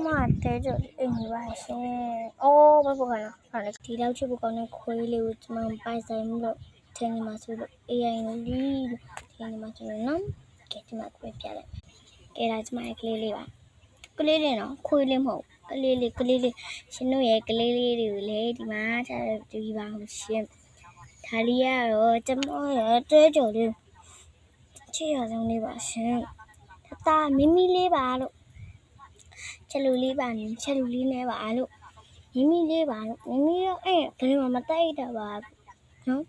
妈带着你外甥，哦，不可能，反正提到去不可能亏了，我怎么摆在么了？听你妈说了，AI 努力，听你妈说了，喏，给你妈亏掉了，给他怎么还亏了吧？亏了喏，亏了么？亏了，现在也亏了，嘞，你妈才对吧？不行，他厉害哦，怎么也带着了？这样子的吧，行，他打咪咪哩吧了。ချက်လူလေးပါနေချက်လူလေးနဲ့ပါလို့မိမိလေးပါလို့မိမိတော့ဘယ်မှာမတိုက်တာပါနော်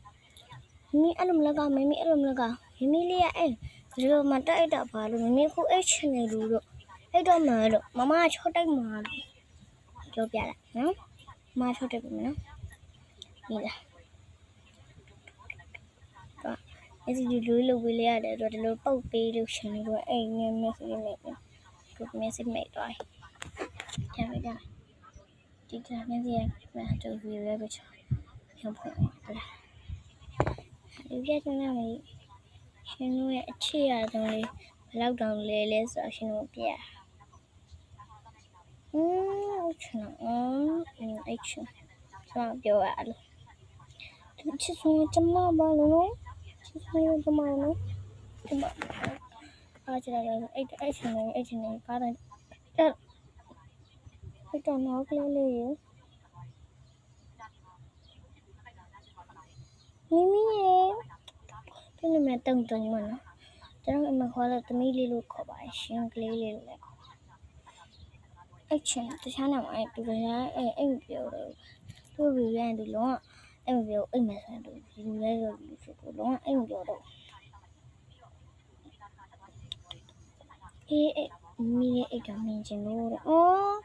မိမိအဲ့လိုမလကမိမိအဲ့လိုမလကမိမိလေးကဘယ်လိုမတိုက်တာပါလို့မိမိခုအဲ့ချင်နေလို့အဲ့တော့မှလို့မမချော့တိုက်မှာလို့ပြောပြလိုက်နော်မမချော့တိုက်ပြီနော်ဒီလားအဲ့ဒီလူလိုဝေးလေးရတယ်ဆိုတော့ဒီလိုပုတ်ပေးလို့ရှင်လို့အဲ့မျက်စိနဲ့ကိုမျက်စိမိတ်သွားကြပါကြဒီကနေ့ဒီမှာတူပြီးရဲပဲချောင်းဖွင့်ဟုတ်လားဒီပြဿနာလေးရှင်တို့ရဲ့အခြေအဆုံးလေးဘယ်လောက်တောင်လဲဆိုတော့ရှင်တို့ပြရဟုတ်ချင်အဲ့ချင်ကျွန်တော်ပြောရလို့ဒီချစ်ဆုံးကျမပါလို့ချစ်ဆုံးကျမနော်ကျမအားကြတယ်အဲ့ချင်နေကားတယ်အဲ့တော့နောက်ကလေးလေးမိမိရဲ့ဒီနေ့မှတုံတုံမနော်ကျွန်တော်အမခေါ်လို့သမီးလေးလို့ခေါ်ပါရှင်ကလေးလေးလို့လည်းခေါ်အဲ့ချင်တခြားနာမအဲ့သူကအဲ့မပြောတော့သူ့လူရန်သူလုံးဝအဲ့မပြောအိမ်မဆန်သူလူလဲဆိုလူဆိုတော့လုံးဝအဲ့မပြောတော့အေးမိရဲ့အိတ်ကမြင်ချင်လို့အော်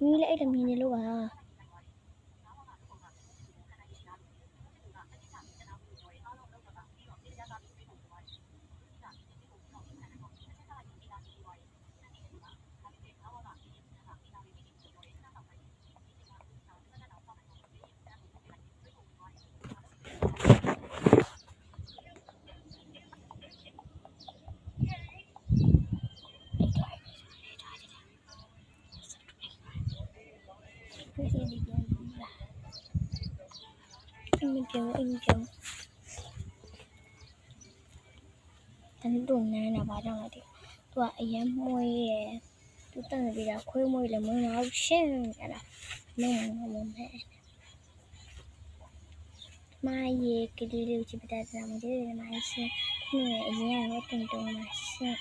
မိရဲ့အိတ်ကမြင်နေလို့ပါအိမ်ပြောတန်းတုံနန်းတာဘာကြောင့်လဲဒီသူကအရင်မွေးရယ်သူတန်းပြီးတာခွေးမွေးလည်းမွေးမအောင်ရှင်းအဲ့ဒါမမဲမရေကလေးလေးချစ်ပတာမကြီးမရှင်းခုအရင်ကတော့တုံမှာရှင်း